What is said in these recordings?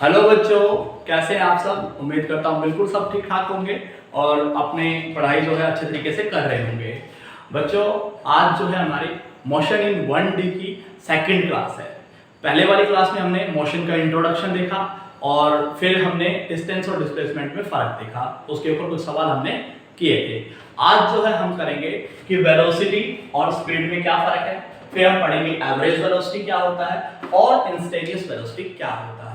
Hello बच्चों, कैसे हैं आप सब। उम्मीद करता हूँ बिल्कुल सब ठीक ठाक होंगे और अपनी पढ़ाई जो है अच्छे तरीके से कर रहे होंगे। बच्चों, आज जो है हमारी मोशन इन 1D की सेकंड क्लास है। पहले वाली क्लास में हमने मोशन का इंट्रोडक्शन देखा और फिर हमने डिस्टेंस और डिस्प्लेसमेंट में फ़र्क देखा, उसके ऊपर कुछ सवाल हमने किए थे। आज जो है हम करेंगे कि वेलोसिटी और स्पीड में क्या फ़र्क है, फिर हम पढ़ेंगे एवरेज वेलोसिटी क्या होता है और इंस्टेंटेनियस वेलोसिटी क्या होता है।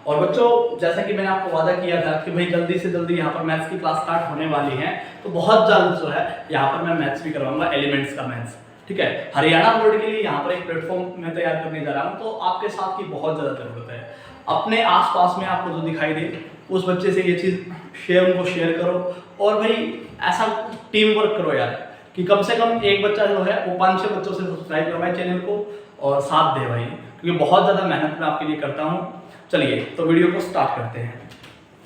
और बच्चों, जैसा कि मैंने आपको वादा किया था कि भाई जल्दी से जल्दी यहाँ पर मैथ्स की क्लास स्टार्ट होने वाली है, तो बहुत जल्द जो है यहाँ पर मैं मैथ्स भी करवाऊंगा, एलिमेंट्स का मैथ्स। ठीक है, हरियाणा बोर्ड के लिए यहाँ पर एक प्लेटफॉर्म मैं तैयार करने जा रहा हूँ, तो आपके साथ की बहुत ज़्यादा ज़रूरत है। अपने आसपास में आपको जो दिखाई दे उस बच्चे से ये चीज़ उनको शेयर करो और भाई ऐसा टीम वर्क करो यार कि कम से कम एक बच्चा जो है वो 5-6 बच्चों से सब्सक्राइब करवाए चैनल को और साथ दे भाई, क्योंकि बहुत ज़्यादा मेहनत मैं आपके लिए करता हूँ। चलिए तो वीडियो को स्टार्ट करते हैं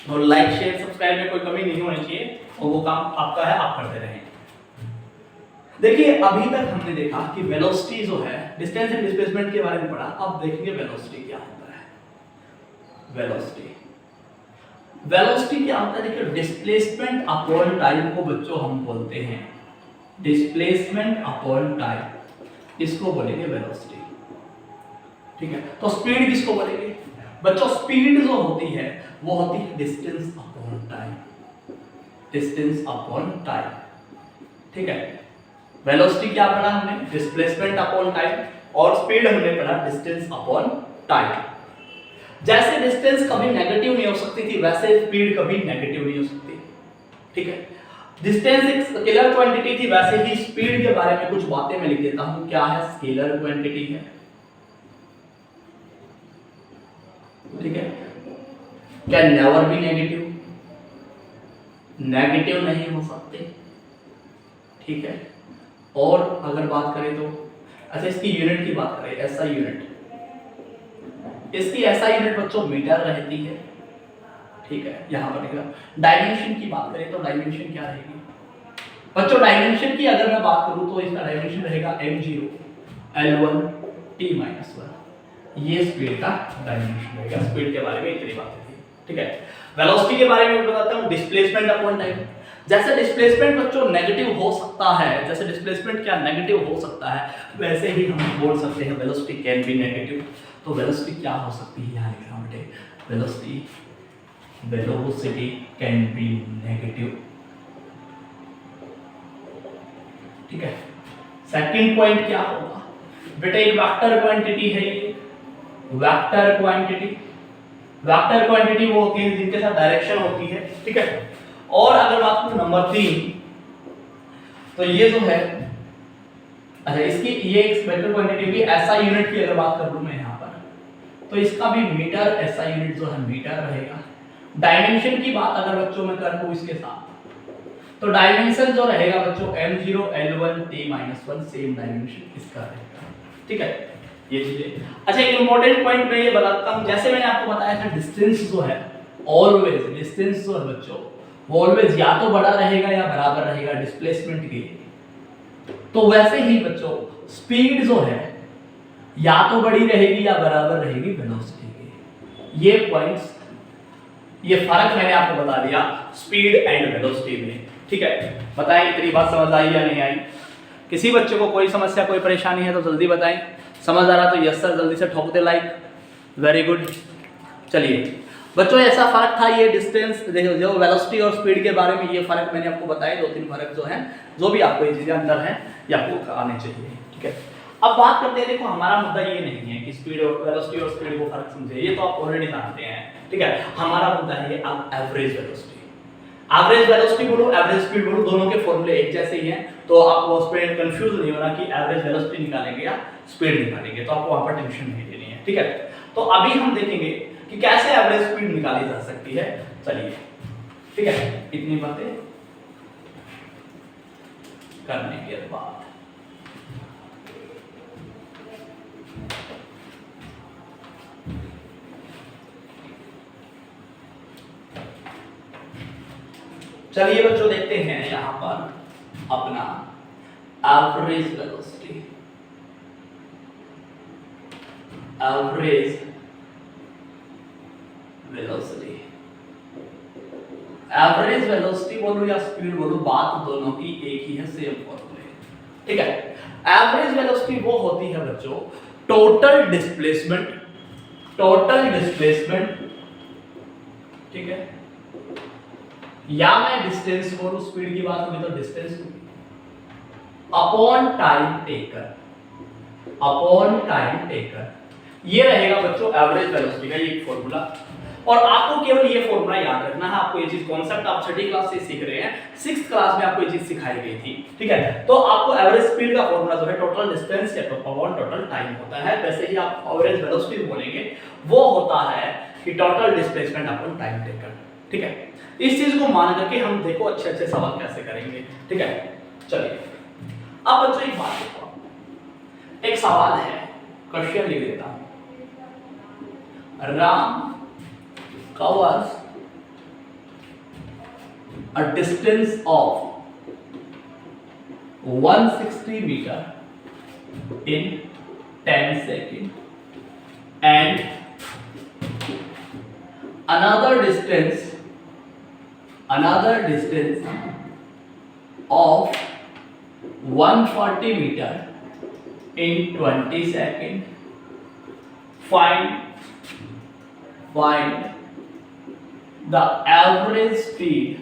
और लाइक शेयर सब्सक्राइब में कोई कमी नहीं होनी चाहिए और वो काम आपका है, आप करते रहें। देखिए, अभी तक हमने देखा कि वेलोसिटी जो है डिस्टेंस एंड डिस्प्लेसमेंट के बारे में पढ़ा। अब देखेंगे वेलोसिटी क्या होता है। वेलोसिटी क्या होता है? देखिए, डिस्प्लेसमेंट अपॉन टाइम को बच्चों हम बोलते हैं, डिस्प्लेसमेंट अपॉन टाइम, इसको बोलेंगे वेलोसिटी। ठीक है, तो स्पीड किसको बोलेंगे बच्चों? स्पीड जो होती है वो होती है distance upon time, distance upon time. ठीक है, वेलोसिटी क्या पढ़ा हमने? डिस्प्लेसमेंट अपॉन टाइम, और स्पीड हमने पढ़ा डिस्टेंस अपॉन टाइम। जैसे डिस्टेंस कभी नेगेटिव नहीं हो सकती थी, वैसे स्पीड कभी नेगेटिव नहीं हो सकती। ठीक है, डिस्टेंस एक स्केलर क्वांटिटी थी, वैसे ही स्पीड के बारे में कुछ बातें मैं लिख देता हूं। क्या है? स्केलर क्वांटिटी है। ठीक है, can never be negative, negative नहीं हो सकते। ठीक है, और अगर बात करें तो अच्छा, इसकी यूनिट की बात करें, एसआई यूनिट, इसकी एसआई यूनिट बच्चों मीटर रहती है। ठीक है, यहां पर देखा। डायमेंशन की बात करें तो डायमेंशन क्या रहेगी बच्चों? डायमेंशन की अगर मैं बात करूं तो इसका डायमेंशन रहेगा m0 l1 t-1। ये स्पीड का डायमेंशन रहेगा। स्पीड के बारे में इतनी बातें थी। ठीक है, वेलोसिटी के बारे में बताता हूं, डिस्प्लेसमेंट अपॉन टाइम। जैसे डिस्प्लेसमेंट बच्चों नेगेटिव हो सकता है, जैसे डिस्प्लेसमेंट क्या नेगेटिव हो सकता है, वैसे ही हम बोल सकते हैं वेलोसिटी कैन बी नेगेटिव। तो वेलोसिटी क्या हो सकती है? यहाँ लिखा बेटे, वेलोसिटी कैन बी नेगेटिव। ठीक है, सेकंड पॉइंट क्या होगा बेटे? एक वेक्टर क्वांटिटी है ये, वेक्टर क्वांटिटी। वेक्टर क्वांटिटी वो होती है जिनके साथ डायरेक्शन होती है। ठीक है, और अगर बात करूं नंबर 3, तो ये जो है, अच्छा, इसकी ये एक वेक्टर क्वांटिटी भी एसआई यूनिट की अगर बात कर लूं मैं यहां पर, तो इसका भी मीटर, एसआई यूनिट जो है मीटर रहेगा। डायमेंशन की बात अगर बच्चों मैं कर लूं इसके साथ, तो डायमेंशन जो रहेगा बच्चों m0 l1 t-1, same dimension इसका रहेगा। ठीक है, ये चीजें। अच्छा, एक इंपॉर्टेंट पॉइंट मैं ये बताता हूं, जैसे मैंने आपको बताया था डिस्टेंस जो है ऑलवेज, डिस्टेंस जो है बच्चों वो ऑलवेज या तो बड़ा रहेगा या बराबर रहेगा डिस्प्लेसमेंट के। तो वैसे ही बच्चों स्पीड जो है या तो बड़ी रहेगी या बराबर रहेगी वेलोसिटी के। ये पॉइंट्स, ये फर्क मैंने आपको बता दिया स्पीड एंड वेलोसिटी में। ठीक है, बताएं इतनी बात समझ आई या नहीं आई? किसी बच्चे को कोई समस्या, कोई परेशानी है तो जल्दी बताएं। समझ आ रहा तो यस सर जल्दी से ठोक दे लाइक। Very good. चलिए बच्चों, ऐसा फर्क था ये डिस्टेंस, जो वेलोसिटी और स्पीड के बारे में ये फर्क मैंने आपको बताया, 2-3 फर्क जो है, जो भी आपको ये चीजें अंदर हैं ये आपको आने चाहिए। ठीक है, अब बात करते हैं। देखो, हमारा मुद्दा ये नहीं है कि स्पीड और वेलोसिटी और स्पीड को फर्क समझे, ये तो आप ऑलरेडी जानते हैं। ठीक है, हमारा मुद्दा है अब एवरेज वेलोसिटी। एवरेज वेलोसिटी बोलो, एवरेज स्पीड बोलो, दोनों के फॉर्मूले एक जैसे ही हैं, तो आपको उस पर कंफ्यूज नहीं होना कि एवरेज वेलोसिटी निकालेंगे या स्पीड निकालेंगे, तो आपको वहां पर टेंशन नहीं लेनी है। ठीक है, तो अभी हम देखेंगे कि कैसे एवरेज स्पीड निकाली जा सकती है। चलिए, ठीक है, इतनी बातें करने के बाद चलिए बच्चों देखते हैं यहां पर अपना average velocity. Average average velocity बोलूं या स्पीड बोलूं, बात दोनों की एक ही है, सेम फॉर्मूले, ठीक है। एवरेज वेलोसिटी वो होती है बच्चों टोटल डिस्प्लेसमेंट, ठीक है, या मैं डिस्टेंस बोलूं, स्पीड की बात होगी तो डिस्टेंस अपॉन टाइम टेकर, ये रहेगा बच्चों एवरेज वेलोसिटी का ये फॉर्मूला। और आपको केवल ये फॉर्मूला याद रखना है, आपको ये चीज कॉन्सेप्ट आप छठी क्लास से सीख रहे हैं, 6th क्लास में आपको ये चीज सिखाई गई थी, ठीक है। तो आपको एवरेज स्पीड का फॉर्मूला जो है टोटल डिस्टेंस या अपॉन टोटल टाइम होता है, वैसे ही आप एवरेज वेलोसिटी बोलेंगे वो होता है कि total displacement upon time taken, ठीक है। इस चीज को मान करके हम देखो अच्छे अच्छे सवाल कैसे करेंगे, ठीक है। चलिए अब बच्चों एक बात देखो, एक सवाल है, क्वेश्चन लिख देता हूं। Ram covers a distance of 160 meter in 10 seconds and another distance of 140 meter in 20 seconds. Find the average speed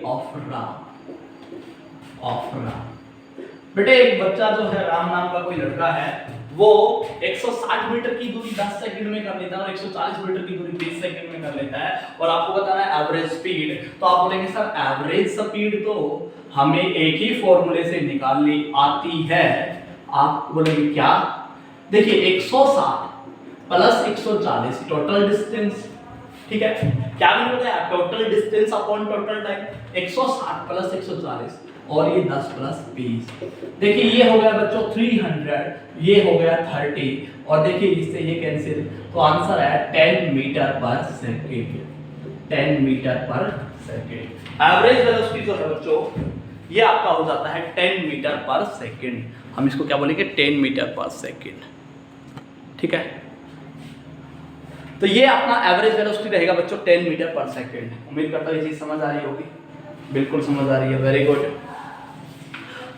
of Ram. बेटे एक बच्चा जो है, राम नाम का कोई लड़का है, वो 160 मीटर की दूरी 10 सेकंड में कर लेता है और 140 मीटर की दूरी 20 सेकंड में कर लेता है, और आपको बताना है एवरेज स्पीड। तो आप बोलेंगे सर एवरेज स्पीड तो हमें एक ही फॉर्मूले से निकालनी आती है। आप बोलेंगे क्या? देखिए 160 प्लस 140 टोटल डिस्टेंस, ठीक है। क्या मैंने बताया? Total distance upon total time, 160 plus 140 और ये 10 प्लस 20। देखिए ये हो गया बच्चों 300, ये हो गया 30 और देखिए इससे ये कैंसिल, तो आंसर है 10 मीटर पर सेकेंड। 10 मीटर पर सेकेंड एवरेज वेलोसिटी जो है बच्चों ये आपका हो जाता है 10 मीटर पर सेकेंड। हम इसको क्या बोलेंगे? 10 मीटर पर सेकेंड, ठीक है। तो ये अपना एवरेज वेलोसिटी रहेगा बच्चों 10 मीटर पर सेकेंड। उम्मीद करता हूँ ये चीज समझ आ रही होगी, बिल्कुल समझ आ रही है, वेरी गुड।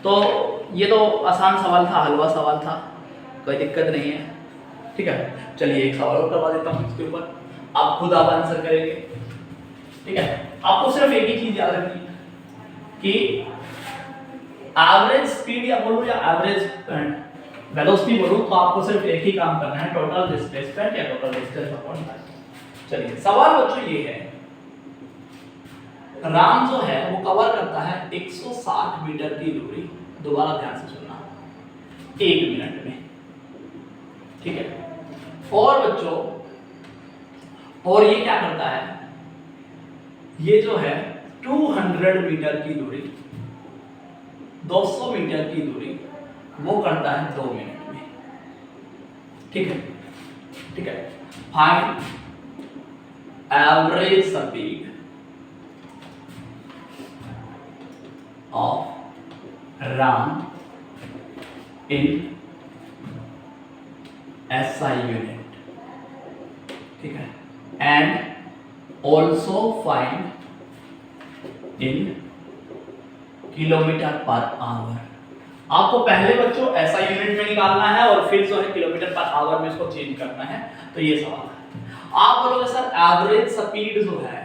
तो ये तो आसान सवाल था, हलवा सवाल था, कोई दिक्कत नहीं है, ठीक है। चलिए एक सवाल और करवा देता हूँ इसके ऊपर, आप खुद आप आंसर करेंगे, ठीक है। आपको सिर्फ एक ही चीज याद रखनी है कि एवरेज स्पीड या बोलूं या एवरेज वेलोसिटी बोलूं तो आपको सिर्फ एक ही काम करना है, टोटल डिस्प्लेसमेंट या टोटल डिस्टेंस अपॉन टाइम। चलिए सवाल बच्चों ये है, राम जो है वो कवर करता है 160 मीटर की दूरी, दोबारा ध्यान से सुनना, 1 मिनट में, ठीक है। और बच्चों और ये क्या करता है, ये जो है 200 मीटर की दूरी, 200 मीटर की दूरी वो करता है 2 मिनट में, ठीक है, ठीक है। Find average speed of Ram in SI unit, ठीक है, and also find in kilometre per hour. आपको पहले बच्चों SI यूनिट में निकालना है और फिर जो है किलोमीटर पर आवर में इसको चेंज करना है। तो ये सवाल है। आप बोलोगे सर एवरेज स्पीड जो है,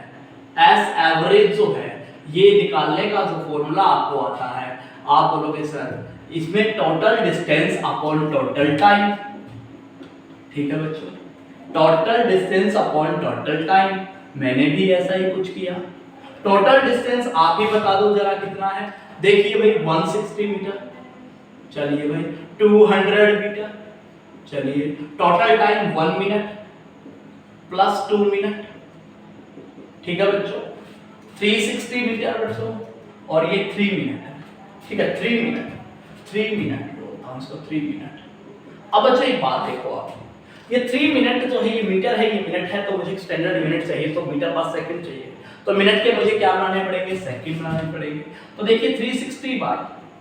एस एवरेज जो है, ये निकालने का जो फॉर्मूला आपको आता है, आप बोलोगे सर इसमें total distance upon total time, ठीक है बच्चों, total distance upon total time. मैंने भी ऐसा ही कुछ किया। टोटल डिस्टेंस आप ही बता दो जरा कितना है। देखिए भाई 160 मीटर, चलिए भाई 200 मीटर, चलिए total time 1 minute plus 2 minute, ठीक है बच्चों, 360 मीटर बच्चों, और ये 3 मिनट है, ठीक है, 3 मिनट बोलता हूं इसको 3 मिनट। अब बच्चों एक बात देखो आप, ये 3 मिनट जो है ये मीटर है, ये मिनट है, तो मुझे स्टैंडर्ड यूनिट चाहिए, तो मीटर पर सेकंड चाहिए, तो मिनट के मुझे क्या बनाने पड़ेंगे? सेकंड बनाने पड़ेंगे। तो देखिए 360 बाय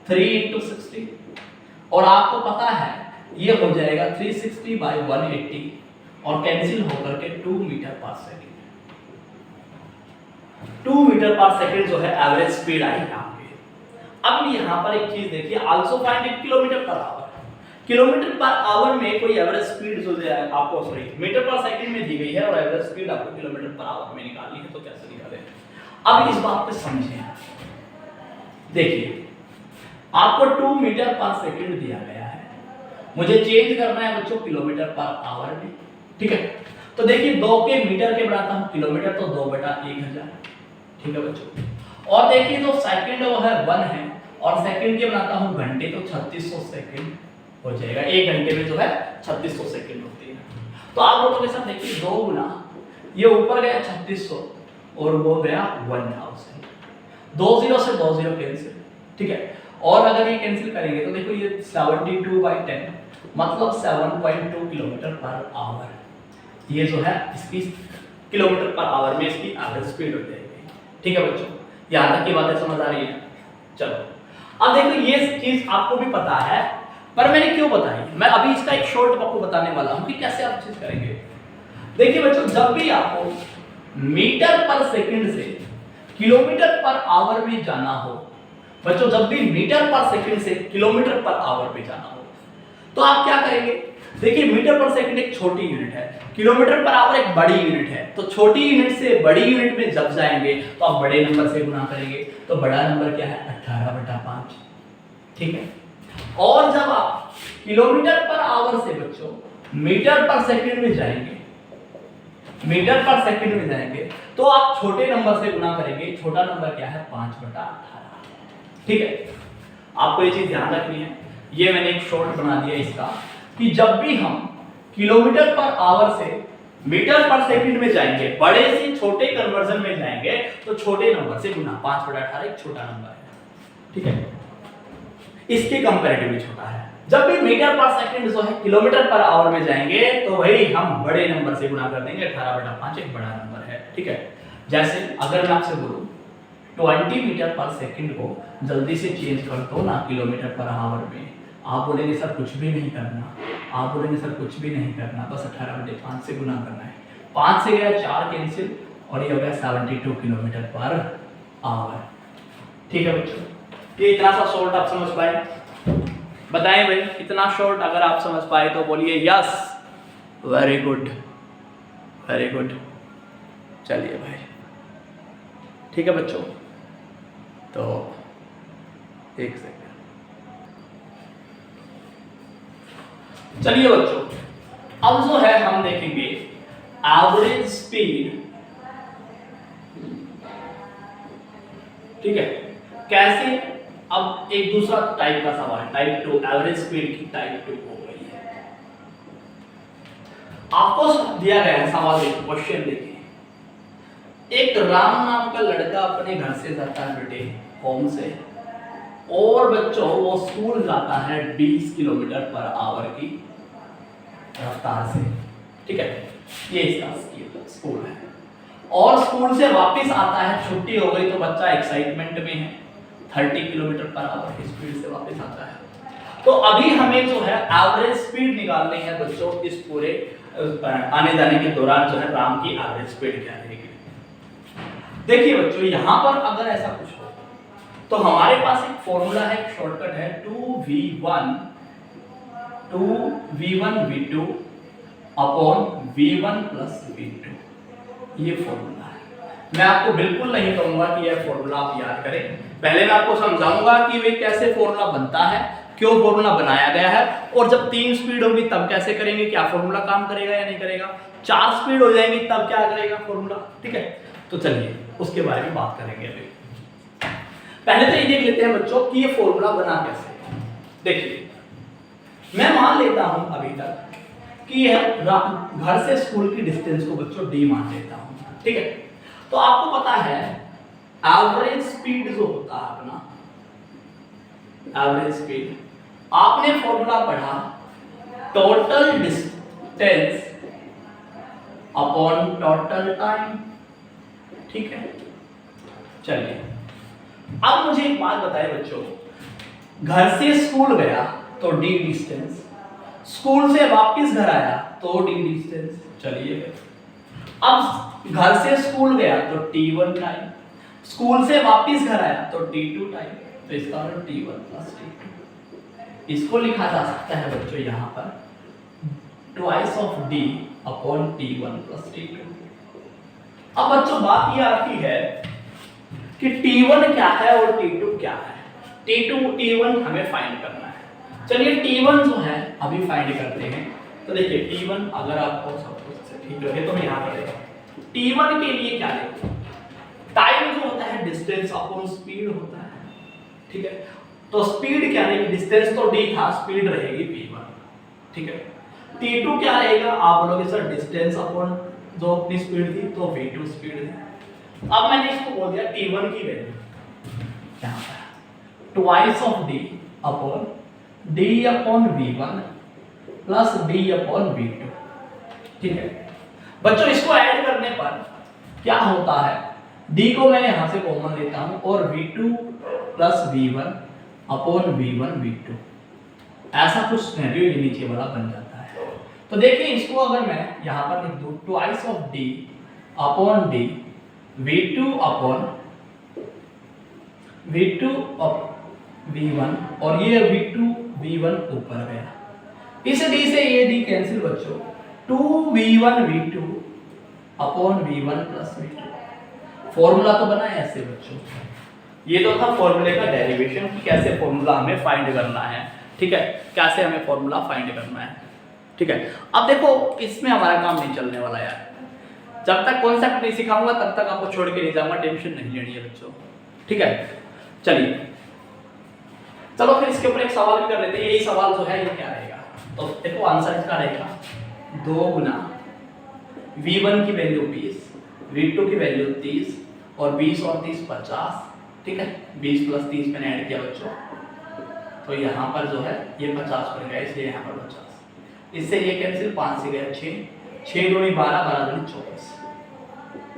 3 × 60, और आपको पता है ये हो जाएगा 360 बाय 180 और कैंसिल होकर के 2 मीटर पर सेकंड, 2 मीटर पर सेकंड जो है एवरेज स्पीड आई यहाँ पे। अब यहाँ पर एक चीज देखिए, also find it kilometre per hour. Kilometre per hour में कोई एवरेज स्पीड जो है आपको, सॉरी, मीटर पर सेकंड में दी गई है और एवरेज स्पीड आपको किलोमीटर पर आवर में निकालनी है, तो कैसे निकालें? अब इस बात पे समझें। देखिए आपको 2 मीटर पर सेकंड दिया गया है, मुझे चेंज करना है बच्चों किलोमीटर पर आवर में, ठीक है। तो देखिए 2 के मीटर के बनाता हूं किलोमीटर, तो 2/1000, ठीक है बच्चों। और देखिए जो सेकंड वो है 1 है, और सेकंड के बनाता हूं घंटे, तो 3600 सेकंड हो जाएगा। 1 घंटे में जो है 3600 सेकंड होती है। तो आप लोगों के साथ देखिए 2 गुना ये ऊपर गया 3600 और वो गया 1000, 2 0 से 2 0 कैंसिल, ठीक है। और अगर ये कैंसिल करेंगे तो देखो ये 72/10 मतलब 7.2 किलोमीटर पर आवर, ये जो है इसकी किलोमीटर पर आवर में इसकी एवरेज स्पीड हो जाएगी, ठीक है बच्चों। यहाँ तक की बातें समझ आ रही है? चलो अब देखो ये चीज आपको भी पता है, पर मैंने क्यों बताई, मैं अभी इसका एक शॉर्ट आपको बताने वाला हूं कि कैसे आप चीज करेंगे। देखिए बच्चों, जब भी आपको मीटर पर सेकंड से किलोमीटर पर आवर में जाना हो, बच्चों जब भी मीटर पर सेकंड से किलोमीटर पर आवर में जाना हो, तो आप क्या करेंगे? देखिए मीटर पर सेकंड एक छोटी यूनिट है, किलोमीटर पर आवर एक बड़ी यूनिट है, तो छोटी यूनिट से बड़ी यूनिट में जब जाएंगे तो आप बड़े नंबर से गुना करेंगे, तो बड़ा नंबर क्या है? 18/5, ठीक है। और जब आप किलोमीटर पर आवर से बच्चों मीटर पर सेकंड में जाएंगे, मीटर पर सेकंड में जाएंगे, तो आप छोटे नंबर से गुना करेंगे, छोटा नंबर क्या है? 5/18, ठीक है। आपको ये चीज ध्यान रखनी है। ये मैंने एक शॉर्ट बना दिया इसका, कि जब भी हम किलोमीटर पर आवर से मीटर पर सेकंड में जाएंगे, बड़े से छोटे कन्वर्जन में जाएंगे, तो छोटे नंबर से गुना, 5/18 एक छोटा नंबर है, ठीक है, इसके कंपैरेटिवली छोटा है। जब भी मीटर पर सेकंड जो है किलोमीटर पर आवर में जाएंगे, तो वही हम बड़े नंबर से गुना कर देंगे, 18/5 एक बड़ा नंबर है, ठीक है। जैसे अगर मैं आपसे बोलूं 20 मीटर पर सेकंड को जल्दी से चेंज कर दो ना किलोमीटर पर आवर में, आप बोलेंगे सर कुछ भी नहीं करना, आप बोलेंगे सर कुछ भी नहीं करना, बस 18/5 से गुना करना है। 5 से गया 4 कैंसिल, और ये हो गया 72 किलोमीटर पर आवर, ठीक है बच्चों। ये इतना सा शॉर्ट आप समझ पाए? बताएं भाई, इतना शॉर्ट अगर आप समझ पाए तो बोलिए yes, very good, very good. चलिए भाई, ठीक है बच्चों, तो एक सेकंड, चलिए बच्चों, अब जो है हम देखेंगे एवरेज स्पीड, ठीक है, कैसे। अब एक दूसरा टाइप का सवाल, टाइप 2, एवरेज स्पीड की टाइप 2 हो गई है। आपको दिया गया है सवाल, देखिए क्वेश्चन देखिए। एक राम नाम का लड़का अपने घर से जाता है बेटे, होम से, और बच्चों वो स्कूल जाता है 20 किलोमीटर पर आवर की रफ्तार से, ठीक है, ये इसका स्कूल है। और स्कूल से वापस आता है, छुट्टी हो गई तो बच्चा एक्साइटमेंट में है, 30 किलोमीटर पर आवर की स्पीड से वापस आता है। तो अभी हमें जो है एवरेज स्पीड निकालनी है बच्चों, इस पूरे आने जाने के दौरान जो है राम की एवरेज स्पीड क्या रहेगी। देखिए बच्चों, यहां पर अगर ऐसा कुछ हो तो हमारे पास एक फॉर्मूला है, एक शॉर्टकट है, 2v1 v2 upon v1 plus v2, ये फॉर्मूला है। मैं आपको बिल्कुल नहीं कहूंगा कि यह फॉर्मूला आप याद करें, पहले मैं आपको समझाऊंगा कि वे कैसे फॉर्मूला बनता है, क्यों फॉर्मूला बनाया गया है, और जब 3 स्पीड होगी तब कैसे करेंगे, क्या फॉर्मूला काम करेगा या नहीं करेगा, 4 स्पीड हो जाएंगी तब क्या करेगा फॉर्मूला, ठीक है। तो चलिए उसके बारे में बात करेंगे अभी। पहले तो ये देख लेते हैं बच्चों कि ये फॉर्मूला बना कैसे। देखिए मैं मान लेता हूं अभी तक कि घर से स्कूल की डिस्टेंस को बच्चों d मान लेता हूं, ठीक है। तो आपको पता है एवरेज स्पीड जो होता है अपना, एवरेज स्पीड, आपने फॉर्मूला पढ़ा total distance upon total time, ठीक है। चलिए अब मुझे एक बात बताए बच्चों, घर से स्कूल गया तो d डिस्टेंस, स्कूल से वापस घर आया तो d डिस्टेंस। चलिए अब घर से स्कूल गया तो t1 टाइम, स्कूल से वापस घर आया तो t2 टाइम, तो इसका मतलब t1 प्लस t2। इसको लिखा जा सकता है बच्चों यहाँ पर twice of d upon t1 plus t2। अब बच्चों बात ये आती है कि t1 क्या है और t2 क्या है। t1 हमें फाइंड करना है। चलिए t1 जो है अभी फाइंड करते हैं। तो देखिए t1 अगर आपको सब कुछ ठीक लगे तो मैं यहाँ पर देखा t1 के लिए क्या लिखूं। टाइम जो होता है डिस्टेंस अपॉन स्पीड होता है, ठीक है। तो स्पीड क्या रहेगी, डिस्टेंस तो d था, स्पीड रहेगी v1, ठीक है। t2 क्या रहेगा, आप बोलोगे सर डिस्टेंस अपॉन जो अपनी स्पीड थी तो v2 स्पीड थी। अब मैंने इसको बोल दिया t1 की वैल्यू यहाँ पर twice of d upon d upon v1 plus d upon v2, ठीक है। बच्चों इसको ऐड करने पर क्या होता है, d को मैं यहां से कॉमन लेता हूं और v2 plus v1 upon v1 v2, ऐसा कुछ सिनेरियो ये नीचे वाला बन जाता है। तो देखिए इसको अगर मैं यहां पर लिख दूं twice of d upon d v2 upon v2 v1 और ये v2 v1 ऊपर गया, इस d से ये d कैंसिल बच्चों, 2v1 v2 upon v1 plus v2। Formula तो बना है ऐसे बच्चों, ये तो था फॉर्मूले का डेरिवेशन कि कैसे फॉर्मूला हमें फाइंड करना है, ठीक है, कैसे हमें फॉर्मूला फाइंड करना है, ठीक है। अब देखो इसमें हमारा काम नहीं चलने वाला यार, जब तक कॉन्सेप्ट नहीं सिखाऊंगा तब तक आपको छोड़ के नहीं जाऊंगा, टेंशन नहीं लेनी है बच्चों, ठीक है। चलिए चलो फिर इसके ऊपर एक सवाल भी कर लेते हैं। यही सवाल जो है ये क्या रहेगा, तो देखो आंसर इसका रहेगा 2 गुना v1 की वैल्यू 20, v2 की वैल्यू 30 और 20 और 30 50, ठीक है। 20 प्लस 30 मैंने ऐड किया बच्चों, तो यहाँ पर जो है ये 50 बन गया, इसलिए यहाँ पर 50, इससे ये कैंसिल, 5 से गया 6, 6 दूनी 12, 12 दूनी 24,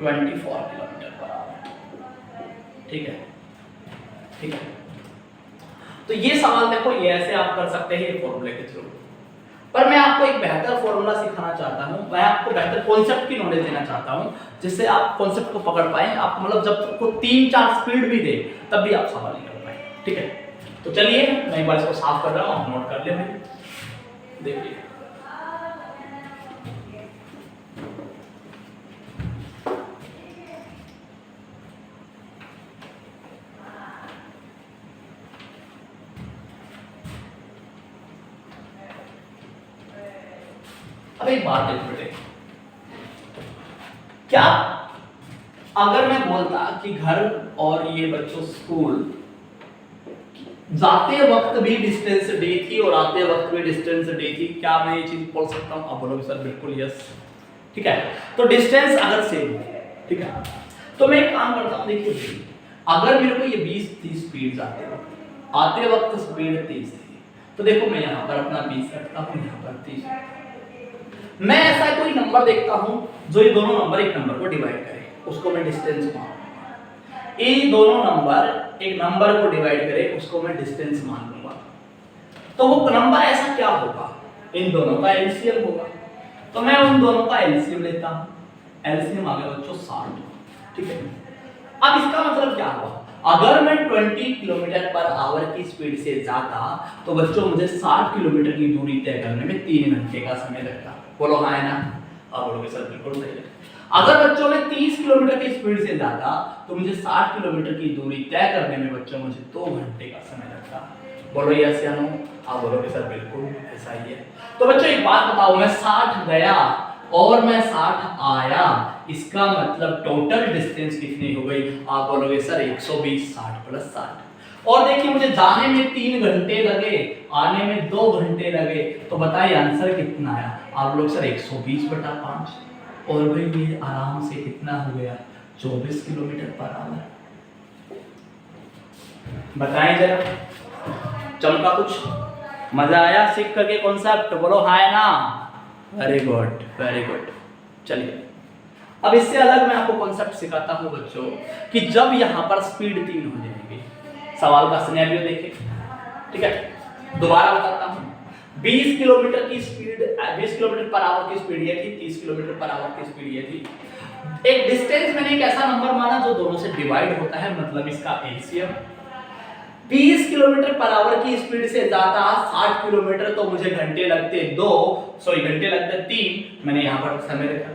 24 किलोमीटर पर आवर, ठीक है, ठीक है। तो ये सवाल देखो ये ऐसे आप कर सकते हैं ये फॉर्मूले के थ्रू, पर मैं आपको एक बेहतर फॉर्मूला सिखाना चाहता हूं, मैं आपको बेहतर कॉन्सेप्ट की नॉलेज देना चाहता हूं, जिससे आप कॉन्सेप्ट को पकड़ पाएं। आप मतलब जब आपको 3-4 स्पीड भी दे तब भी आप सवाल नहीं कर पाए, ठीक है। तो चलिए मैं एक बार इसको साफ कर रहा हूं, नोट कर ले भाई, देखिए अब एक बात देखो बेटे, क्या अगर मैं बोलता कि घर और ये बच्चों स्कूल जाते वक्त भी डिस्टेंस d थी और आते वक्त भी डिस्टेंस d थी, क्या मैं ये चीज बोल सकता हूं? आप बोलोगे सर बिल्कुल यस, ठीक है। तो डिस्टेंस अगर सेम है, ठीक है, तो मैं एक काम करता हूं, देखिए अगर मेरे को ये 20 थी स्पीड जाते वक्त, आते वक्त स्पीड 30 थी, तो देखो मैं यहां पर अपना 20 रखता हूं, यहां पर 30, मैं ऐसा कोई नंबर देखता हूं जो ये दोनों नंबर एक नंबर को डिवाइड करे, उसको मैं डिस्टेंस मानूंगा। ये दोनों नंबर एक नंबर को डिवाइड करे, उसको मैं डिस्टेंस मान लूंगा। तो वो नंबर ऐसा क्या होगा, इन दोनों का एलसीएम होगा। तो मैं उन दोनों का एलसीएम लेता हूं, एलसीएम आ गया बच्चों 60, ठीक है। अब इसका मतलब क्या हुआ, अगर मैं 20 किलोमीटर पर आवर की स्पीड से जाता तो बच्चों मुझे 60 किलोमीटर की दूरी तय करने में 3 घंटे का समय लगता। बोलो हाँ है ना, आप बोलोगे सर बिल्कुल सही है। अगर बच्चों में 30 किलोमीटर की स्पीड से जाता तो मुझे 60 किलोमीटर की दूरी तय करने में बच्चों मुझे 2 घंटे का समय लगता। बोलो यस या नो, आप बोलोगे सर बिल्कुल ऐसा ही है। तो बच्चों एक बात बताओ, मैं 60 गया और मैं 60 आया, इसका मतलब टोटल डिस्टेंस कितनी हो गई? आप बोलोगे सर 120, 60 प्लस 60। और देखिए मुझे जाने में 3 घंटे लगे, आने में 2 घंटे लगे, तो बताइए आंसर कितना आया? आप लोग सर 120/5, और भाई ये आराम से कितना हो गया 24 किलोमीटर पर आवर। बताएं जरा, चमका कुछ, मजा आया सीख करके कॉन्सेप्ट? बोलो हाँ है ना, वेरी गुड वेरी गुड। चलिए अब इससे अलग मैं आपको कॉन्सेप्ट सिखाता हूं बच्चों कि जब यहां पर स्पीड 3 हो जाएगी, सवाल का सिनेरियो देखें, ठीक है। दोबारा बताता हूं, 20 किलोमीटर की स्पीड, 20 किलोमीटर पर आवर की स्पीड ये थी, 30 किलोमीटर पर आवर की स्पीड ये थी। एक डिस्टेंस मैंने एक ऐसा नंबर माना जो दोनों से डिवाइड होता है, मतलब इसका एलसीएम 20 किलोमीटर पर आवर की स्पीड से जाता 60 किलोमीटर तो मुझे घंटे लगते 3, मैंने यहाँ पर समय रखा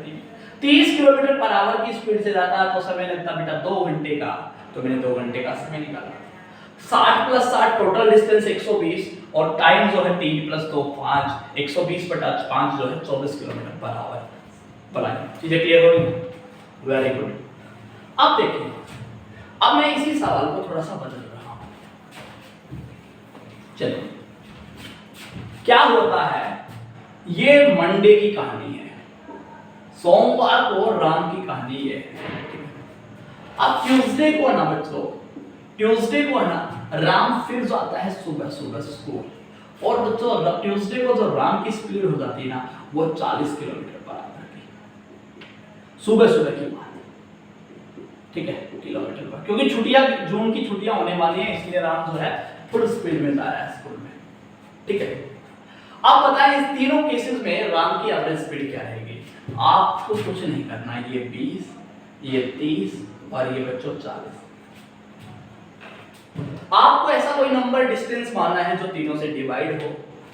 30 किलोमीटर पर आवर की स्पीड से जाता तो समय लगता बेटा 2 घंटे का, तो मैंने 2 घंटे का समय निकाला। 60 प्लस 60 टोटल डिस्टेंस 120 और टाइम जो है 3 प्लस 2 5, 120 बटा 5 जो है 24 किलोमीटर पर आवर। बनाइए, चीजें क्लियर हो गई? Very good. अब देखिए, अब मैं इसी सवाल को थोड़ा सा बदल रहा हूं। चलिए, क्या होता है, ये मंडे की कहानी है, सोमवार को राम की कहानी है। अब ट्यूसडे को ना बच्चों, ट्यूसडे को ना राम फिर जाता है सुबह सुबह स्कूल, और बच्चों ट्यूसडे को जो राम की स्पीड हो जाती है ना वो 40 किलोमीटर पर आवर की, सुबह सुबह की बात, ठीक है, किलोमीटर पर, क्योंकि छुट्टियां, जून की छुट्टियां होने वाली हैं, इसलिए राम जो है फुल स्पीड में जा रहा है स्कूल में, ठीक है। अब बताएं इस तीनों केसेस में राम की एवरेज स्पीड क्या रहेगी? आपको कुछ नहीं करना, ये 20, ये 30 और ये बच्चों 40। आपको ऐसा कोई नंबर डिस्टेंस मानना है जो तीनों से डिवाइड हो,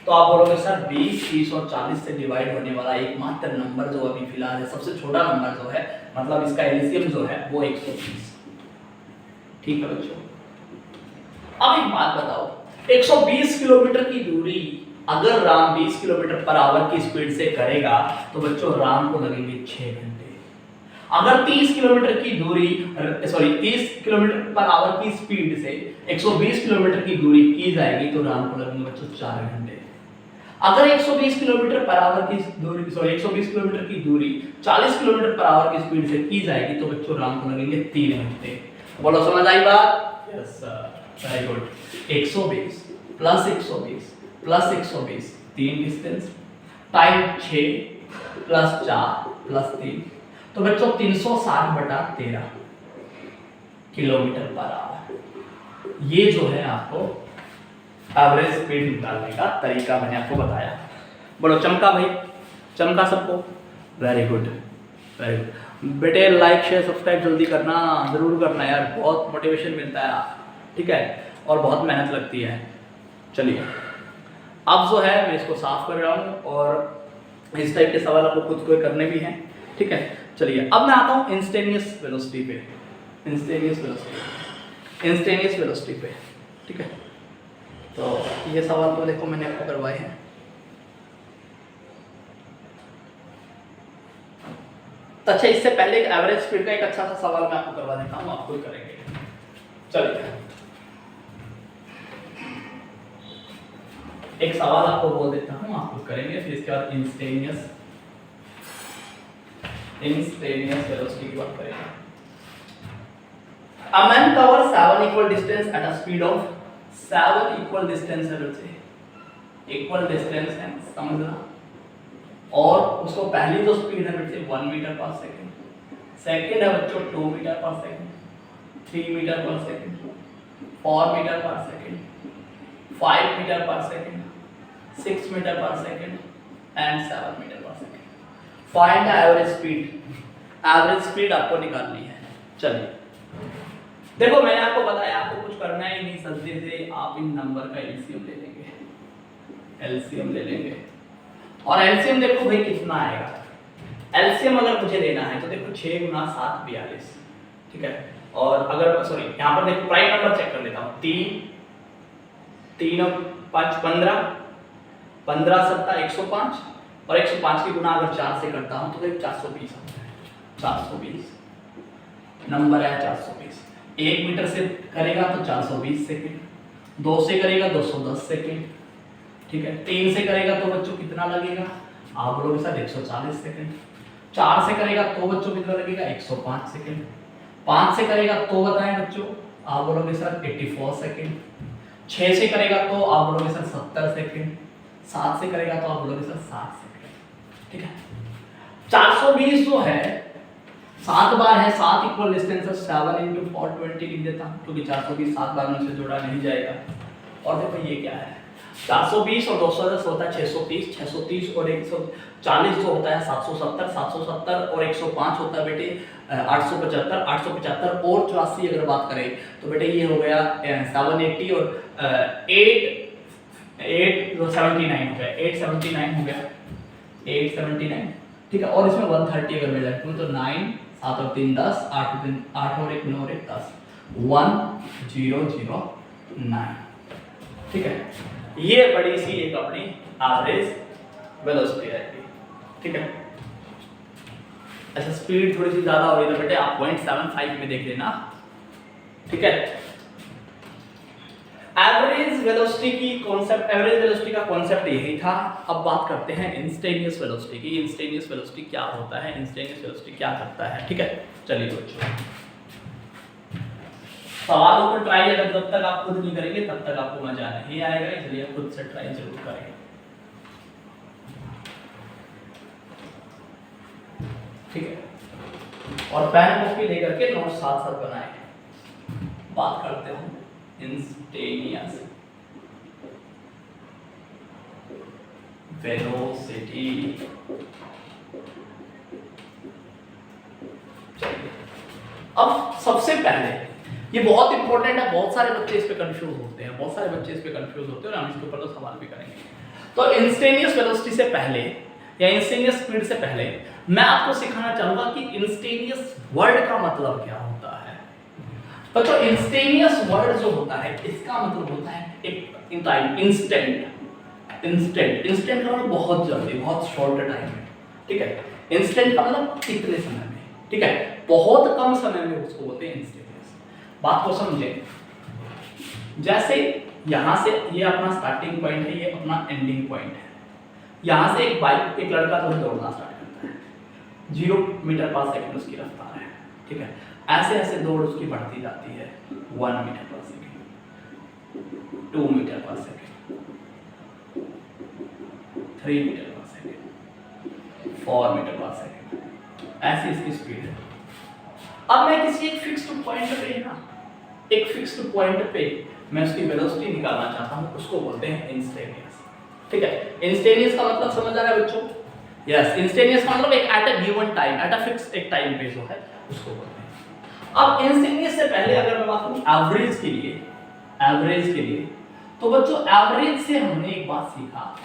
तो आप बोलोगे सर 20, 30 और 40 से डिवाइड होने वाला एकमात्र नंबर जो अभी फिलहाल है, सबसे छोटा नंबर जो है, मतलब इसका एलसीएम जो है वो 120, ठीक है बच्चों। अब एक बात बताओ, 120 किलोमीटर की दूरी अगर राम 20 किलोमीटर पर आवर की स्पीड से करेगा तो बच्चों राम को लगेंगे 6 घंटे। अगर 30 किलोमीटर की दूरी, 30 किलोमीटर पर आवर की स्पीड से 120 किलोमीटर की दूरी की जाएगी तो राम को लगेंगे बच्चों 4 घंटे। अगर 120 किलोमीटर पर आवर की दूरी, 120 किलोमीटर की दूरी 40 किलोमीटर पर आवर की स्पीड से की जाएगी तो बच्चों राम को लगेंगे 3 घंटे। बोलो समझ आई बात? Yes sir, very good. 120 plus 120 plus 120 3 distance, time 6 plus 4 plus 3, तो बच्चों 360 बटा 13 किलोमीटर पर आवर। ये जो है आपको एवरेज स्पीड निकालने का तरीका मैंने आपको बताया। बोलो चमका भाई, चमका सबको? वेरी गुड, वेरी गुड बेटे। लाइक शेयर सब्सक्राइब जल्दी करना, जरूर करना यार, बहुत मोटिवेशन मिलता है, ठीक है, और बहुत मेहनत लगती है। चलिए, अब जो है मैं इसको साफ कर रहा हूँ और इस टाइप के सवाल आपको खुद को करने भी हैं, ठीक है। चलिए, अब मैं आता हूँ इंस्टेनियस वेलोसिटी पे, इंस्टेनियस वेलोसिटी पे, ठीक है। तो ये सवाल तो देखो मैंने आपको करवाए हैं। तो अच्छा, इससे पहले एक एवरेज स्पीड का एक अच्छा सा सवाल मैं आपको करवा देता हूँ, आपको करेंगे। चलिए, एक सवाल आपको बोल देता हूँ, आपको करेंगे, फिर इसके बाद इंस्टेनियस वेलोसिटी की बात करेंगे। A man covers 7 equal distance at a speed of 7 equal distance है बच्चे, इक्वल डिस्टेंस है, समझना। और उसको पहली जो स्पीड है बच्चे 1 मीटर पर सेकंड, सेकंड है बच्चों 2 मीटर पर सेकंड, 3 मीटर पर सेकंड, 4 मीटर पर सेकंड, 5 मीटर पर सेकंड, 6 मीटर पर सेकंड एंड 7 मीटर पर second. Find the average speed, average speed आपको निकालनी है। चलिए देखो, मैंने आपको बताया आपको कुछ करना ही नहीं, सब्जी से आप इन नंबर का एलसीएम ले लेंगे, एलसीएम ले लेंगे। और एलसीएम देखो भाई कितना आएगा। एलसीएम अगर मुझे लेना है तो देखो 6 गुना 7 42, ठीक है। और अगर सॉरी यहाँ पर देखो प्राइम नंबर चेक कर लेता हूँ, 3 और 5 15, 15 सत्ता 105 और 105 की गुना अगर 4 से करता हूँ तो देखो 420 आता है, 420 नंबर है 420। 1 मीटर से करेगा तो 420 सेकेंड, 2 से करेगा 210 सेकेंड, ठीक है। 3 से करेगा तो बच्चों कितना लगेगा, आप बोलोगे सर 140 सेकेंड। 4 से करेगा तो बच्चों कितना लगेगा 105 सेकेंड। 5 से करेगा तो बताएं बच्चों, आप बोलोगे सर 84 सेकेंड। 6 से करेगा तो आप बोलोगे सर 70 सेकेंड। 7 से करेगा तो आप बोलोगे सर 60 सेकेंड, ठीक है। 420 जो है 7 बार है, 7 इक्वल डिस्टेंस है, 7 × 420 लिख देता हूं क्योंकि 420 7 बार में से जोड़ा नहीं जाएगा। और देखो ये क्या है, 420 और 210 होता है 630, 630 और 140 जो होता है 770, 770 और 105 होता है बेटे 875, 875 और 84 अगर बात करें तो बेटे ये हो गया 780 और 879 हो गया, 879 हो गया, 879 ठीक है। और इसमें 130 अगर मिला तो 9 7 और 3 10, 8 और 3 8 और 1 9 और 1 10, 1009 ठीक है। ये बड़ी सी एक अपनी एवरेज वेलोसिटी रहेगी ठीक है। अच्छा स्पीड थोड़ी सी ज्यादा हो रही है बेटे आप 0.75 में देख लेना ठीक है। एवरेज वेलोसिटी की कॉन्सेप्ट, एवरेज वेलोसिटी का कॉन्सेप्ट यही था। अब बात करते हैं इंस्टेंटेनियस वेलोसिटी की। इंस्टेंटेनियस वेलोसिटी क्या होता है, इंस्टेंटेनियस वेलोसिटी क्या करता है ठीक है। चलिए बच्चों सवालों को ट्राई अगर जब तक आप खुद नहीं करेंगे तब तक आपको मजा नहीं आएगा, इसलिए खुद से ट्राई जरूर करेंगे ठीक है। और पेन कॉपी लेकर के नोट साथ साथ बनाए। बात करते हैं इंस्टेंटेनियस वेलोसिटी। अब सबसे पहले ये बहुत इंपॉर्टेंट है, बहुत सारे बच्चे इस पे कंफ्यूज होते हैं, बहुत सारे बच्चे इस पे कंफ्यूज होते हैं और हम इसके ऊपर तो सवाल भी करेंगे। तो इंस्टेंटेनियस वेलोसिटी से पहले या इंस्टेंटेनियस स्पीड से पहले मैं आपको सिखाना चाहूंगा कि इंस्टेंटेनियस वर्ड का मतलब क्या होता है। बच्चों इंस्टेंटेनियस वर्ड जो होता है इसका मतलब होता है एक इन टाइम, इंस्टेंट। इंस्टेंट का मतलब बहुत जल्दी, बहुत शॉर्ट टाइम में ठीक है। इंस्टेंट का मतलब कितने समय में ठीक है, बहुत कम समय में उसको बोलते हैं इंस्टेंटेनियस। बात को समझे, जैसे यहां से ये अपना स्टार्टिंग पॉइंट है, ये अपना एंडिंग पॉइंट है। यहां से एक लड़का तो दौड़ना स्टार्ट करता है, 0 मीटर पर सेकंड उसकी रफ्तार है ठीक है। ऐसे ऐसे दौड़ उसकी बढ़ती जाती है 1 मीटर पर सेकंड, 2 मीटर पर सेकंड, 3 मीटर पर सेकंड, 4 मीटर पर सेकंड, ऐसी इसकी स्पीड है। अब मैं किसी एक फिक्स्ड पॉइंट पे ना, एक फिक्स्ड पॉइंट पे मैं उसकी वेलोसिटी निकालना चाहता हूं, उसको बोलते हैं इंस्टेंटेनियस ठीक है। इंस्टेंटेनियस का मतलब समझ आ रहा है बच्चों? यस, इंस्टेंटेनियस का मतलब एक at a given time, at a fix एक टाइम पे जो है उसको बोलते हैं। अब इंस्टेंटेनियस से पहले अगर मैं बात करूं एवरेज के लिए, एवरेज के लिए तो बच्चों एवरेज से हमने एक बात सीखा,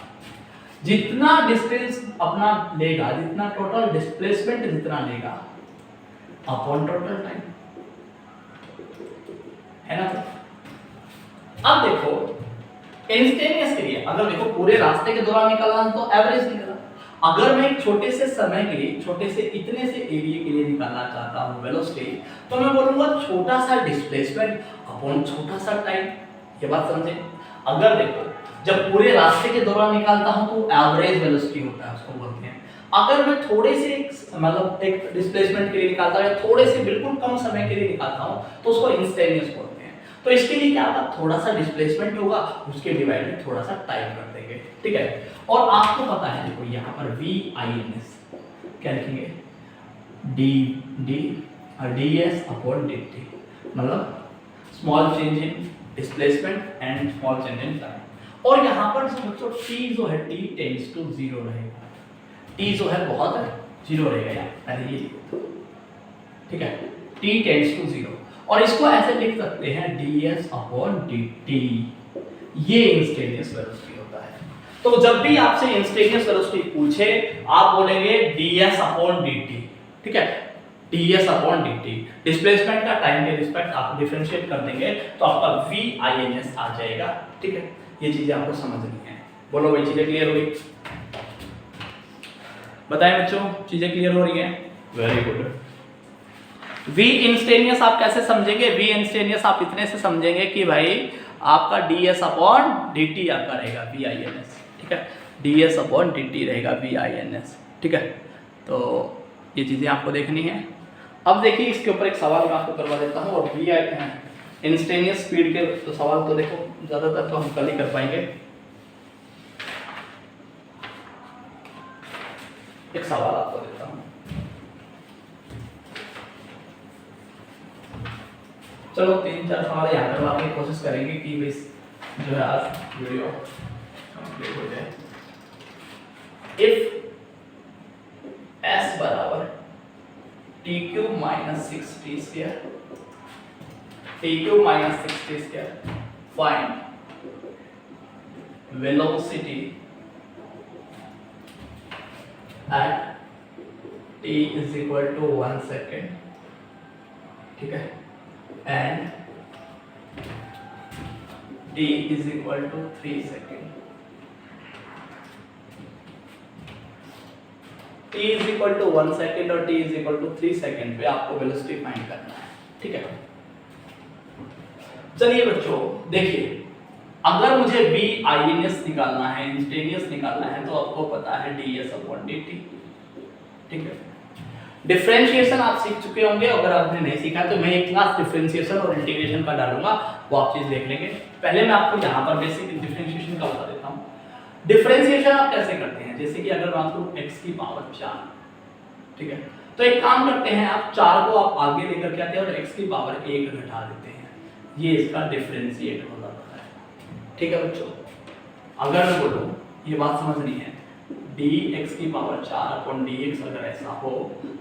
जितना डिस्टेंस अपना लेगा, जितना टोटल डिस्प्लेसमेंट जितना लेगा अपॉन टोटल टाइम है ना। अब देखो इंस्टेंटेनियस के लिए अगर देखो पूरे रास्ते के दौरान निकालना तो एवरेज निकला। अगर मैं एक छोटे से समय के लिए, छोटे से इतने से एरिया के लिए निकालना चाहता हूं वेलोसिटी, तो मैं बोलूंगा छोटा सा डिस्प्लेसमेंट अपॉन छोटा सा टाइम। ये बात समझे? अगर देखो जब पूरे रास्ते के दौरान निकालता हूं तो एवरेज वेलोसिटी होता है, उसको बोलते हैं। अगर मैं थोड़े से मतलब एक डिस्प्लेसमेंट के लिए निकालता हूं या थोड़े से बिल्कुल कम समय के लिए निकालता हूं तो उसको इंस्टेंटेनियस बोलते हैं। तो इसके लिए क्या होगा, थोड़ा सा डिस्प्लेसमेंट होगा, उसके डिवाइड में थोड़ा सा टाइम कर देंगे ठीक है। और आपको पता है देखो यहाँ पर VINS क्या लिखेंगे, ds अपॉन dt, मतलब small change in displacement and small change in time. और यहाँ पर बच्चों t जो है t टेंड्स टू 0 रहेगा, t जो है बहुत 0 रहेगा यार, पहले ये ठीक है, t टेंड्स टू 0। और इसको ऐसे लिख सकते हैं ds अपॉन dt। ये इंस्टेंटेनियस वेलोसिटी होता है। तो जब भी आपसे इंस्टेंटेनियस वेलोसिटी पूछे आप बोलेंगे ds अपॉन dt ठीक है, ds अपॉन dt। डिस्प्लेसमेंट का टाइम के रिस्पेक्ट आप डिफरेंशिएट कर देंगे तो आपका VINS आ जाएगा ठीक है। ये चीजें आपको समझनी है। बोलो भाई चीजें क्लियर हुई? बताएं बच्चों चीजें क्लियर हो रही हैं? Very good. V इंस्टेंटेनियस आप कैसे समझेंगे? V इंस्टेंटेनियस आप इतने से समझेंगे कि भाई आपका ds अपॉन dt आपका रहेगा VINS ठीक है, ds अपॉन dt रहेगा VINS ठीक है। तो ये चीजें आपको देखनी है। अब देखिए इसके ऊपर एक सवाल मैं आपको करवा देता हूँ। और इंस्टेंटेनियस स्पीड के तो सवाल तो देखो ज्यादातर तो हम कल ही कर पाएंगे। एक सवाल आपको देता हूँ, चलो 3-4 सवाल यहाँ करवा के कोशिश करेंगे कि जो है आज वीडियो ये हो जाए इफ s बराबर T cube minus 6t square, T cube minus 6t square, find velocity at t is equal to 1 second, ठीक है, and t is equal to 3 second. t is equal to 1 second और t is equal to 3 second पे आपको velocity find करना है, ठीक है। चलिए बच्चों देखिए, अगर मुझे v ins निकालना है, इंस्टेंटेनियस निकालना है, तो आपको पता है ds अपॉन dt, ठीक है। डिफरेंशिएशन आप सीख चुके होंगे, अगर आपने नहीं सीखा तो मैं एक क्लास डिफरेंशिएशन और इंटीग्रेशन का डालूंगा, वो आप चीज देख लेंगे। पहले मैं आपको यहाँ पर बेसिक डिफरेंशिएशन का बता देता हूँ। डिफरेंशिएशन आप कैसे करते हैं, जैसे कि अगर मैं आपको x की पावर 4, ठीक है, तो एक काम करते हैं, आप 4 को आप आगे लेकर के आते हैं और x की पावर 1 घटा देते हैं, ये इसका डिफरेंशिएट हो जाता है, ठीक है बच्चों। अगर मैं बोलूँ, ये बात समझनी है, dx की पावर 4 अपॉन dx अगर ऐसा हो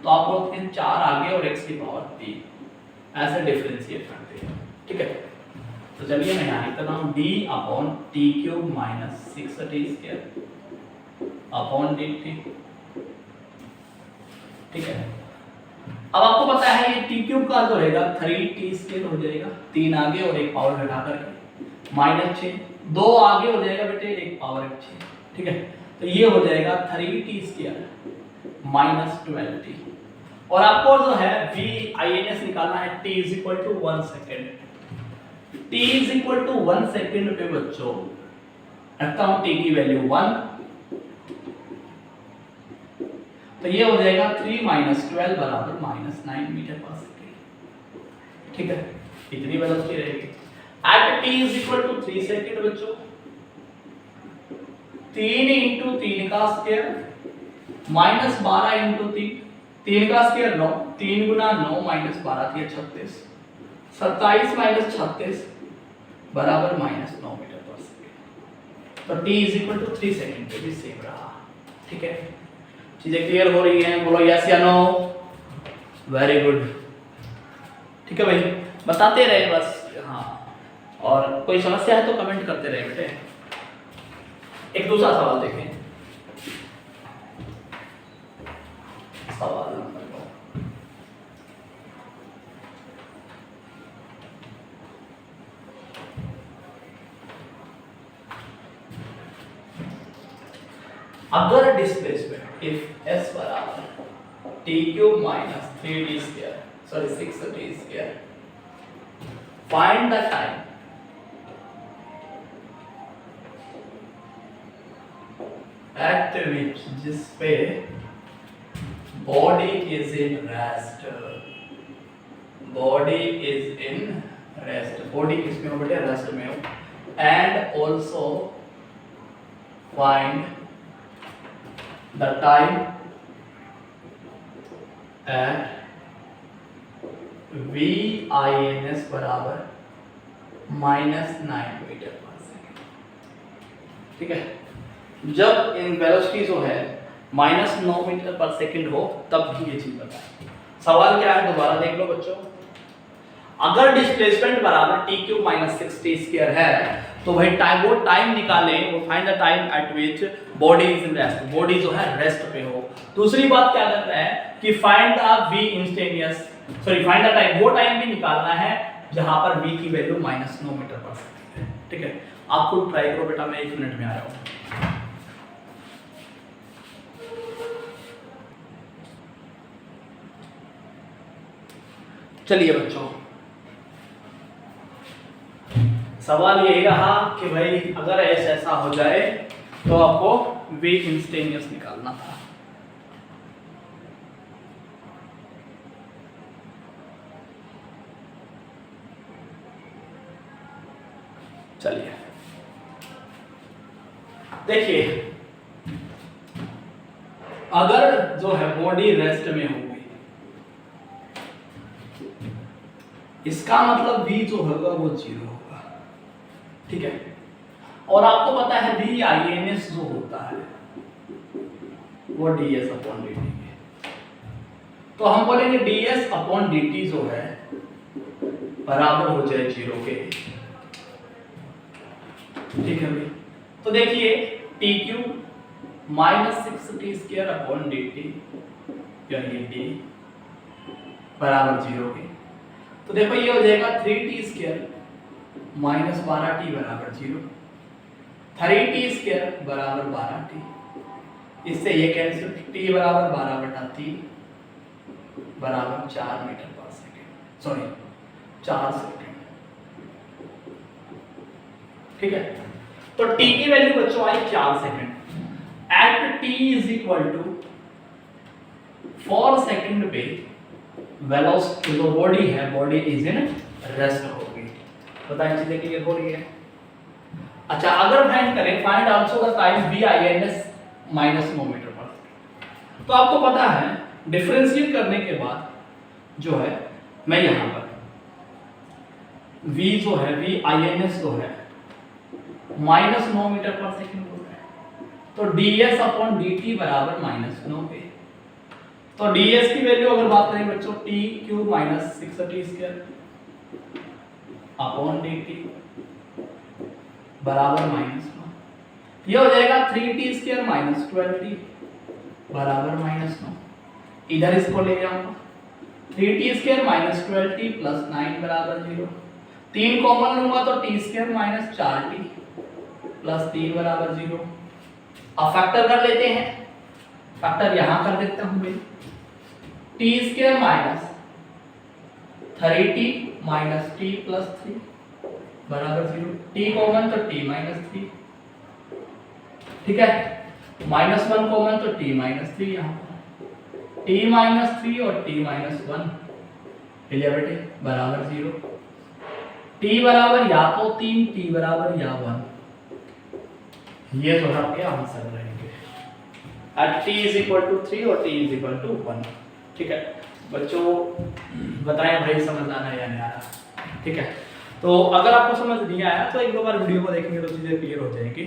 तो आप बोलते हैं 4 आगे और x की पावर 3, ऐसे डिफरेंशिएट करते हैं, ठीक है। तो चलिए मैं यहाँ लिखता हूँ d upon T cube minus 6t square upon dt, ठीक है। अब आपको पता है ये टी क्यूब का जो रहेगा 3t स्क्वायर हो जाएगा, 3 आगे और एक पावर घटा करके माइनस 6, 2 आगे हो जाएगा बेटे, एक पावर 6, ठीक है। तो ये हो जाएगा 3t स्क्वायर माइनस 12t, और आपको जो है v ins निकालना है, t is equal to 1 second, t is equal to 1 second पे बच्चों रखता हूं t की वैल्यू 1, तो ये हो जाएगा 3 माइनस 12 बराबर माइनस 9 मीटर पर सेकेंड, ठीक है। इतनी वेलोसिटी रहेगी at t is equal to 3 second बच्चों, 3 इंटू 3 का स्क्वायर माइनस 12 इंटू 3, 3 का स्क्वायर 9, 3 गुना 9 माइनस 12 थी 36, 27 माइनस 36 बराबर माइनस 9 मीटर पर सेकेंड। तो t is equal to 3 second पे भी सेम रहा, ठीक है। चीजें क्लियर हो रही हैं, बोलो यस या नो, वेरी गुड, ठीक है भाई, बताते रहे बस, हाँ। और कोई समस्या है तो कमेंट करते रहे बेटे। एक दूसरा सवाल देखें, सवाल नंबर 9, अगर डिस्प्लेसमेंट इफ s बराबर t cube minus 3t square, sorry 6t square, find the time at which, जिस पे body is in rest, body is in rest, body किसमें हो बेटे, रेस्ट में हो, and also find the time at VINS बराबर minus 9 metre पर second, ठीक है। जब इन वेलोसिटी जो है माइनस 9 मीटर पर सेकेंड हो तब भी ये चीज बताएं। सवाल क्या है, दोबारा देख लो बच्चों। अगर डिस्प्लेसमेंट बराबर T cube minus 6t square है तो भाई टाइम, वो टाइम निकालें, वो find the time at which body is in rest, body जो है रेस्ट पे हो। दूसरी बात क्या कर रहा है कि find the v instantaneous, sorry find the time, वो टाइम भी निकालना है जहां पर v की वैल्यू माइनस 9 मीटर पर सेकेंड है, ठीक है। आपको ट्राई करो बेटा, मैं 1 मिनट में आ रहा हूं। चलिए बच्चों, सवाल यही रहा कि भाई अगर ऐसा हो जाए तो आपको v इंस्टेंटेनियस निकालना था। चलिए देखिए, अगर जो है बॉडी रेस्ट में होगी, इसका मतलब v जो होगा वो 0 होगा, ठीक है। और आपको पता है VINS जो होता है वो ds/dt है। तो हम बोलेंगे ds/dt जो है बराबर हो जाए 0 के। ठीक है भाई, तो देखिए TQ -6t² यानी d बराबर 0 के। तो देखो ये हो जाएगा 3t² -12t बराबर 0, 3t² बराबर 12t। इससे ये कैंसिल, t बराबर 12/3 बराबर 4 मीटर पर सेकेंड, सॉरी 4 सेकेंड। ठीक है, तो t की वैल्यू बच्चों आई 4 second. At t is equal to 4 second पे वेलोसिटी जो बॉडी है, बॉडी इज इन रेस्ट होगी। बताएं चीजें क्लियर हो रही है? अच्छा, अगर फाइंड करें, find also the time VINS minus momenta पर, तो आपको पता है डिफरेंशिएट करने के बाद जो है मैं यहां पर V जो है VINS जो है -9 मीटर पर सेकंड बोल रहा है, तो ds/dt बराबर -9 पे। तो ds की वैल्यू अगर बात करें बच्चों TQ -6t² अपॉन dt बराबर -9, ये हो जाएगा 3t² -12t बराबर -9। इधर इसको ले जाऊंगा, 3t² -12t + 9 बराबर 0, 3 कॉमन लूंगा तो t² -4t + 3 बराबर 0। अब फैक्टर कर लेते हैं, फैक्टर यहां कर देता हूं मैं, t² -3t -t + 3 बराबर 0, t कॉमन तो t -3, ठीक है, -1 कॉमन तो t -3, यहाँ पर t -3 और t -1 11 बराबर 0, t बराबर या तो 3, t बराबर या 1। ये तो आपके आंसर रहेंगे एट t = 3 और t = 1। ठीक है बच्चों, बताएं भाई समझ आना है या नहीं आ रहा? ठीक है, तो अगर आपको समझ नहीं आया तो एक दो बार वीडियो को देखेंगे तो चीज़ें क्लियर हो जाएंगी।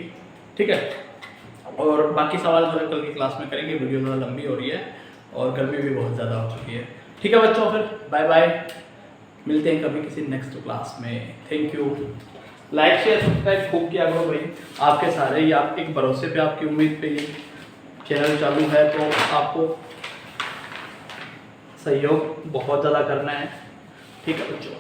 ठीक है, और बाकी सवाल जो है कल की क्लास में करेंगे, वीडियो थोड़ा लंबी हो रही है और गर्मी भी बहुत ज़्यादा हो चुकी है। ठीक है बच्चों, फिर बाय बाय, मिलते हैं कभी किसी नेक्स्ट क्लास में। Thank you. Like share subscribe खूब किया करो भाई, आपके सारे ही आप एक भरोसे पे, आपकी उम्मीद पे ये चैनल चालू है, तो आपको सहयोग बहुत ज़्यादा करना है। ठीक है बच्चों।